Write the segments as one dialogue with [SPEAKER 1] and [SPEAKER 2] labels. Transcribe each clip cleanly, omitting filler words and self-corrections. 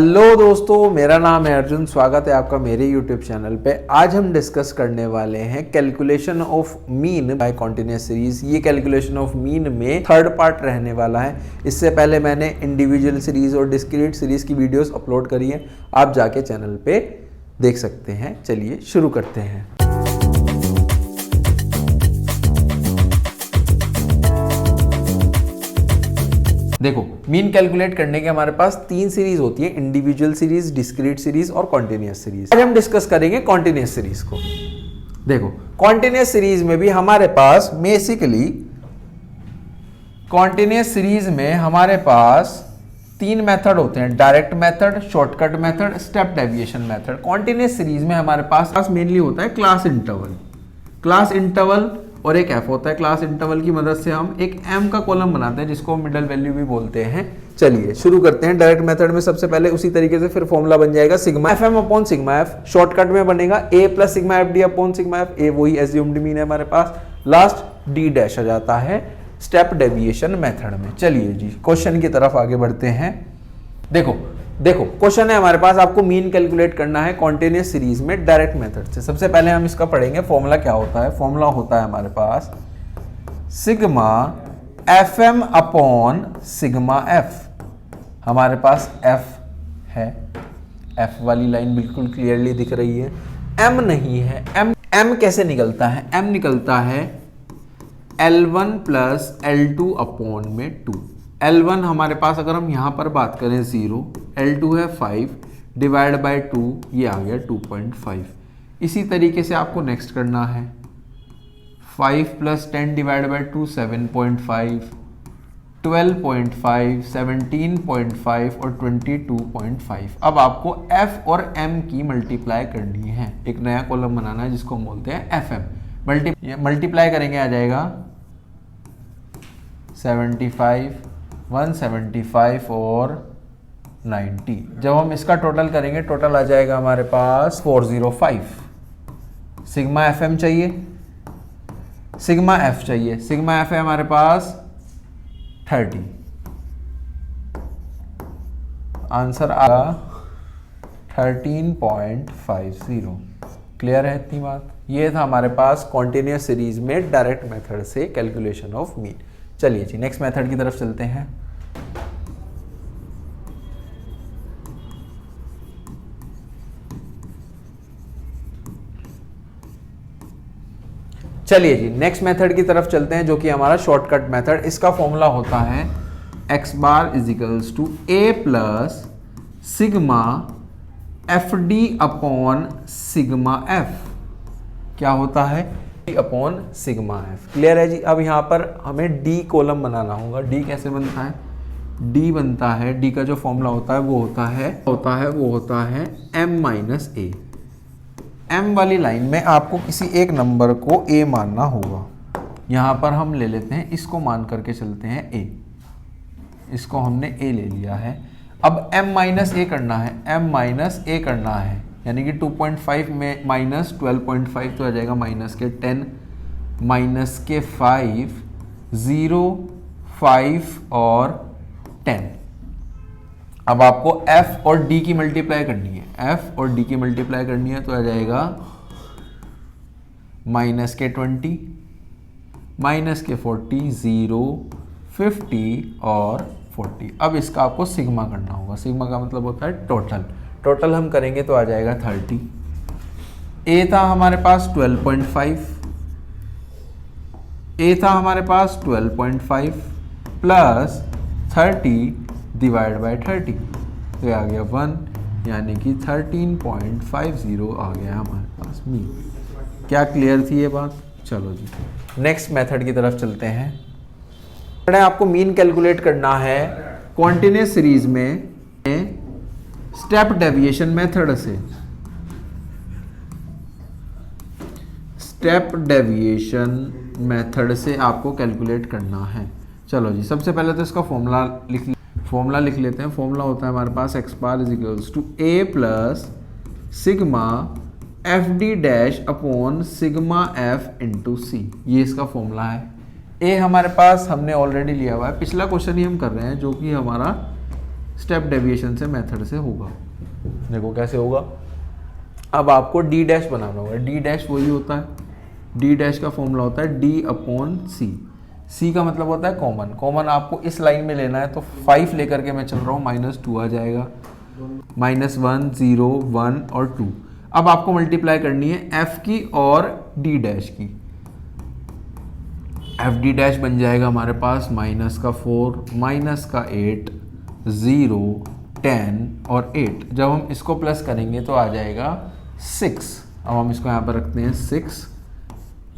[SPEAKER 1] Hello दोस्तों, मेरा नाम है अर्जुन। स्वागत है आपका मेरे YouTube चैनल पे। आज हम डिस्कस करने वाले हैं calculation of mean by continuous series. ये कैलकुलेशन ऑफ मीन में थर्ड पार्ट रहने वाला है। इससे पहले मैंने इंडिविजुअल सीरीज और डिस्क्रीट सीरीज की वीडियोस अपलोड करी है, आप जाके चैनल पे देख सकते हैं। चलिए शुरू करते हैं। देखो, मीन कैलकुलेट करने के हमारे पास तीन सीरीज होती है, इंडिविजुअल सीरीज, डिस्क्रीट सीरीज और कॉन्टिन्यूअस सीरीज। आज हम डिस्कस करेंगे कॉन्टिन्यूअस सीरीज को। देखो, कॉन्टिन्यूअस सीरीज में भी हमारे पास बेसिकली कॉन्टिन्यूअस सीरीज में हमारे पास तीन मेथड होते हैं, direct method, shortcut method, step deviation method. Continuous series में हमारे पास मेनली होता है क्लास इंटरवल और एक एफ होता है। क्लास इंटरवल की मदद से हम एक एम का कॉलम बनाते हैं जिसको मिडल वैल्यू भी बोलते हैं। चलिए शुरू करते हैं। डायरेक्ट मेथड में सबसे पहले उसी तरीके से फिर फॉर्मूला बन जाएगा sigma F M upon sigma F. Shortcut में बनेगा A plus sigma F D upon sigma F. A वही एज्यूम्ड मीन है हमारे पास। लास्ट डी डैश आ जाता है स्टेप डेविएशन मेथड में। चलिए जी, क्वेश्चन की तरफ आगे बढ़ते हैं। देखो क्वेश्चन है हमारे पास, आपको मीन कैलकुलेट करना है कॉन्टिन्यूअस सीरीज में डायरेक्ट मेथड से। सबसे पहले हम इसका पढ़ेंगे फॉर्मूला क्या होता है। फॉर्मूला होता है हमारे पास sigma F M upon sigma F. हमारे पास एफ है, एफ वाली लाइन बिल्कुल क्लियरली दिख रही है, एम नहीं है। एम कैसे निकलता है? एम निकलता है L1 प्लस L2 अपॉन में 2। L1 हमारे पास अगर हम यहां पर बात करें 0, L2 है 5 डिवाइड बाय 2, ये आ गया 2.5। इसी तरीके से आपको नेक्स्ट करना है 5 प्लस 10 डिवाइड बाय 2 7.5, 12.5, 17.5 और 22.5। अब आपको F और M की मल्टीप्लाई करनी है। एक नया कॉलम बनाना है जिसको हम बोलते हैं FM। मल्टीप्लाई करेंगे आ जाएगा 75, 175 और 90। जब हम इसका टोटल करेंगे, टोटल आ जाएगा हमारे पास 405। सिग्मा एफ एम चाहिए, सिग्मा एफ चाहिए। सिग्मा एफ है हमारे पास 30। आंसर आएगा 13.50। क्लियर है इतनी बात? ये था हमारे पास कॉन्टिन्यूअस सीरीज में डायरेक्ट मेथड से कैलकुलेशन ऑफ मीन। चलिए जी, नेक्स्ट मेथड की तरफ चलते हैं। चलिए जी, नेक्स्ट मेथड की तरफ चलते हैं जो कि हमारा शॉर्टकट मेथड। इसका फॉर्मूला होता है x bar is equals to a plus sigma F D upon sigma F. क्या होता है? Upon sigma F. क्लियर है जी? अब यहाँ पर हमें डी कॉलम बनाना होगा। डी कैसे बनता है? डी बनता है, डी का जो फॉर्मूला होता है वो होता है m माइनस ए। m वाली लाइन में आपको किसी एक नंबर को a मानना होगा। यहाँ पर हम ले लेते हैं, इसको मान करके चलते हैं a। इसको हमने a ले लिया है। अब m माइनस ए करना है, m माइनस ए करना है, यानी कि 2.5 में माइनस 12.5 तो आ जाएगा माइनस के 10, माइनस के 5, 0, 5 और 10। अब आपको f और d की मल्टीप्लाई करनी है। f और d की मल्टीप्लाई करनी है तो आ जाएगा माइनस के 20, माइनस के 40, 0, 50 और 40। अब इसका आपको सिग्मा करना होगा। सिग्मा का मतलब होता है टोटल हम करेंगे तो आ जाएगा 30। ए था हमारे पास 12.5, ए था हमारे पास 12.5 प्लस 30 डिवाइड बाय 30, तो ये आ गया 1, यानी कि 13.50 आ गया हमारे पास मीन। क्या क्लियर थी ये बात? चलो जी, नेक्स्ट मेथड की तरफ चलते हैं। आपको मीन कैलकुलेट करना है कॉन्टिन्यूअस सीरीज में स्टेप डेविएशन मेथड से। स्टेप डेविएशन मेथड से आपको कैलकुलेट करना है। चलो जी, सबसे पहले तो इसका फॉर्मूला लिख लेते हैं। फॉर्मूला होता है हमारे पास x bar is equals to a plus sigma F D dash upon sigma F into C. ये इसका फॉर्मूला है। a हमारे पास हमने ऑलरेडी लिया हुआ है, पिछला क्वेश्चन ही हम कर रहे हैं जो कि हमारा स्टेप डेविएशन से मेथड से होगा। देखो कैसे होगा, अब आपको डी डैश बनाना होगा। डी डैश वही होता है, डी डैश का फॉर्मूला होता है डी अपॉन सी। सी का मतलब होता है कॉमन। कॉमन आपको इस लाइन में लेना है, तो 5 लेकर के मैं चल रहा हूँ, -2 आ जाएगा, -1 0 1 और 2। अब आपको मल्टीप्लाई करनी है एफ की और डी डैश की। एफ डी डैश बन जाएगा हमारे पास -4 -8 0 10 और 8। जब हम इसको प्लस करेंगे तो आ जाएगा 6। अब हम इसको यहाँ पर रखते हैं 6।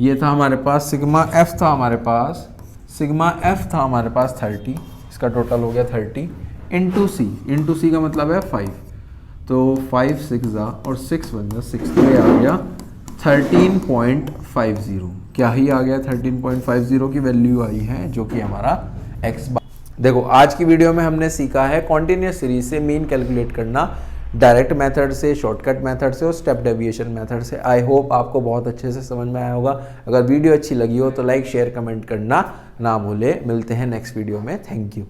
[SPEAKER 1] ये था हमारे पास सिग्मा एफ था हमारे पास, सिग्मा एफ था हमारे पास 30, इसका टोटल हो गया 30 इंटू सी का मतलब है 5। तो 5 6 और 6 बन गया 6, तो ये आ गया 13.50। क्या ही आ गया, 13.50 की वैल्यू आई है, जो कि हमारा x। देखो आज की वीडियो में हमने सीखा है कॉन्टिन्यूस सीरीज से मीन कैलकुलेट करना, डायरेक्ट मेथड से, शॉर्टकट मेथड से और स्टेप डेविएशन मेथड से। आई होप आपको बहुत अच्छे से समझ में आया होगा। अगर वीडियो अच्छी लगी हो तो लाइक शेयर कमेंट करना ना भूले। मिलते हैं नेक्स्ट वीडियो में। Thank you.